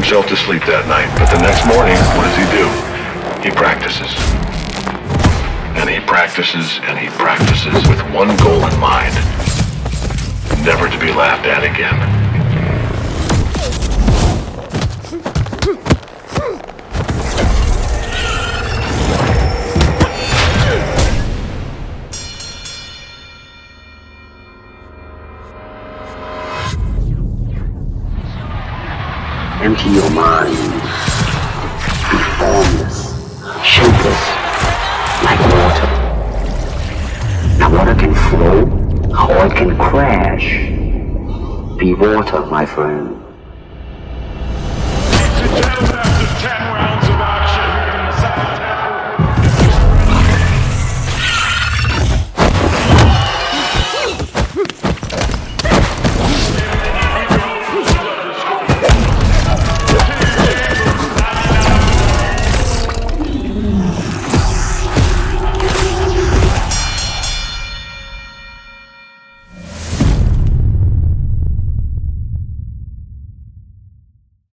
himself to sleep that night, but the next morning, what does he do? He practices. And he practices and he practices with one goal in mind. Never to be laughed at again. Empty your mind. Be formless, shapeless, like water. Now water can flow, or it can crash. Be water, my friend.